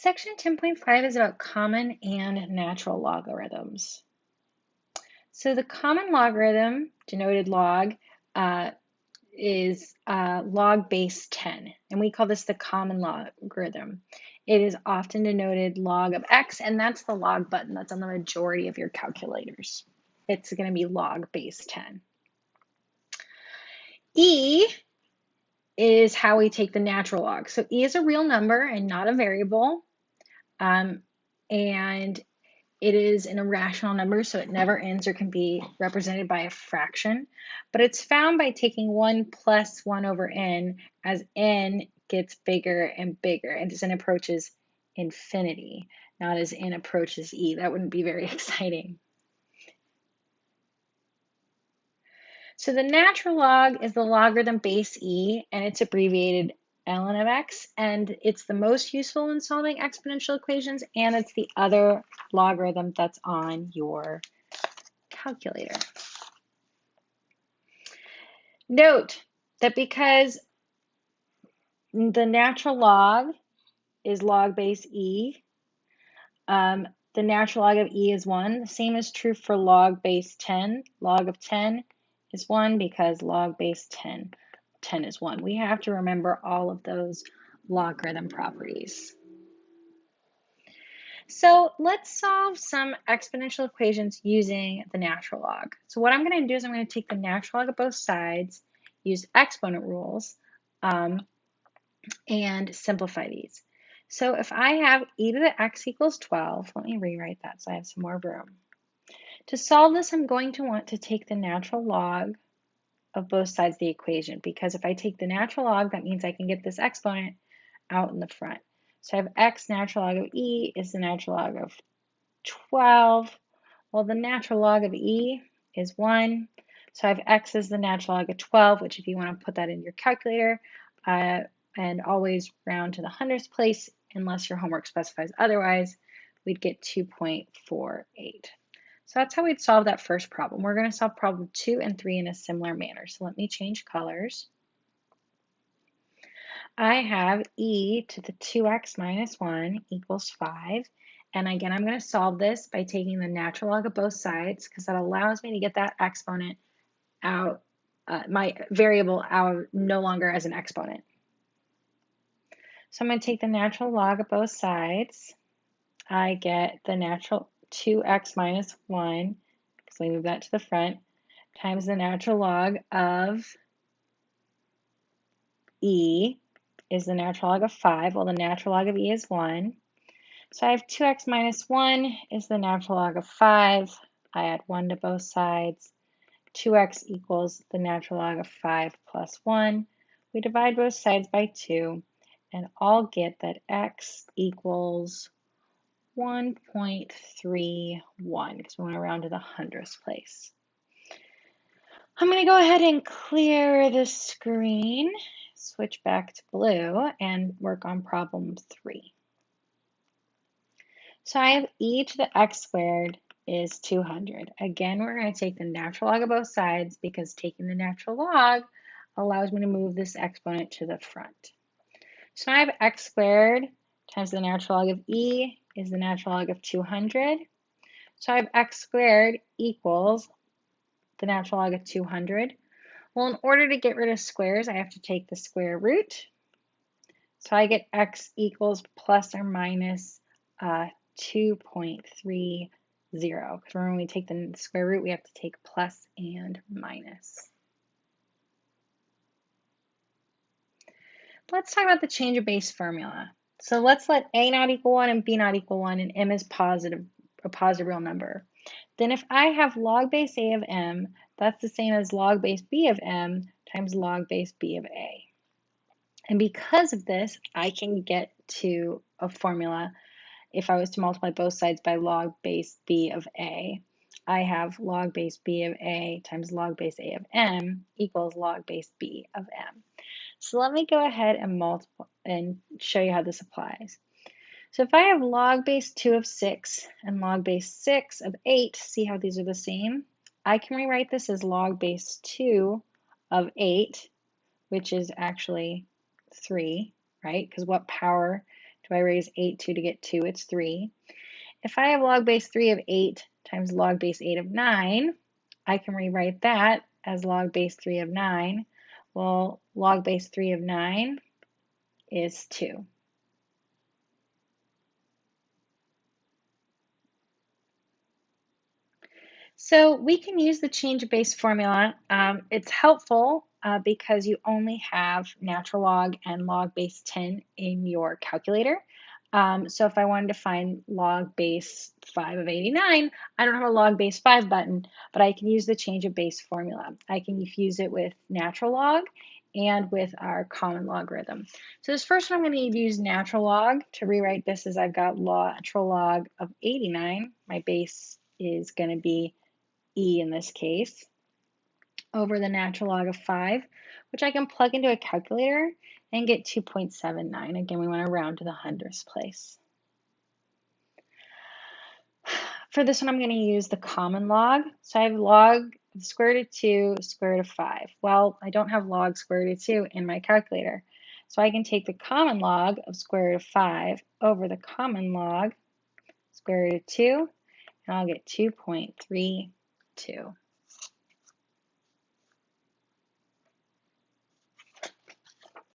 Section 10.5 is about common and natural logarithms. So the common logarithm, denoted log, is log base 10, and we call this the common logarithm. It is often denoted log of x, and that's the log button that's on the majority of your calculators. It's going to be log base 10. E is how we take the natural log. So E is a real number and not a variable, and it is an irrational number, so it never ends or can be represented by a fraction. But it's found by taking 1 plus 1 over n as n gets bigger and bigger and as n approaches infinity, not as n approaches e. That wouldn't be very exciting. So the natural log is the logarithm base e, and it's abbreviated ln of x, and it's the most useful in solving exponential equations, and it's the other logarithm that's on your calculator. Note that because the natural log is log base e, the natural log of e is 1. The same is true for log base 10. Log of 10 is 1 because log base 10 is 1. We have to remember all of those logarithm properties. So let's solve some exponential equations using the natural log. So what I'm going to do is I'm going to take the natural log of both sides, use exponent rules, and simplify these. So if I have e to the x equals 12, let me rewrite that so I have some more room. To solve this, I'm going to want to take the natural log of both sides of the equation, because if I take the natural log, that means I can get this exponent out in the front. So I have x natural log of e is the natural log of 12. Well, the natural log of e is 1. So I have x as the natural log of 12, which if you want to put that in your calculator, and always round to the hundredths place, unless your homework specifies otherwise, we'd get 2.48. So that's how we'd solve that first problem. We're going to solve problem 2 and 3 in a similar manner. So let me change colors. I have e to the 2x minus 1 equals 5. And again, I'm going to solve this by taking the natural log of both sides, because that allows me to get that exponent out, my variable out no longer as an exponent. So I'm going to take the natural log of both sides. I get the natural 2x minus 1, because we move that to the front, times the natural log of e is the natural log of 5. Well, the natural log of e is 1. So I have 2x minus 1 is the natural log of 5. I add 1 to both sides. 2x equals the natural log of 5 plus 1. We divide both sides by 2, and I'll get that x equals 1.31, because we want to round to the hundredths place. I'm going to go ahead and clear the screen, switch back to blue, and work on problem 3. So I have e to the x squared is 200. Again, we're going to take the natural log of both sides, because taking the natural log allows me to move this exponent to the front. So I have x squared times the natural log of e is the natural log of 200. So I have x squared equals the natural log of 200. Well, in order to get rid of squares, I have to take the square root. So I get x equals plus or minus 2.30. Because when we take the square root, we have to take plus and minus. Let's talk about the change of base formula. So let's let a not equal 1 and b not equal 1, and m is a positive real number. Then if I have log base a of m, that's the same as log base b of m times log base b of a. And because of this, I can get to a formula. If I was to multiply both sides by log base b of a, I have log base b of a times log base a of m equals log base b of m. So let me go ahead and multiply and show you how this applies. So if I have log base 2 of 6 and log base 6 of 8, see how these are the same? I can rewrite this as log base 2 of 8, which is actually 3, right? Because what power Do I raise 8 2 to get 2? It's 3. If I have log base 3 of 8 times log base 8 of 9, I can rewrite that as log base 3 of 9. Well, log base 3 of 9 is 2. So we can use the change of base formula. It's helpful because you only have natural log and log base 10 in your calculator. So if I wanted to find log base 5 of 89, I don't have a log base 5 button, but I can use the change of base formula. I can use it with natural log and with our common logarithm. So this first one I'm going to use natural log. To rewrite this as I've got natural log of 89. My base is going to be e in this case, over the natural log of 5, which I can plug into a calculator and get 2.79. Again, we want to round to the hundredths place. For this one, I'm going to use the common log. So I have log of square root of 2, square root of 5. Well, I don't have log square root of 2 in my calculator. So I can take the common log of square root of 5 over the common log square root of 2, and I'll get 2.32.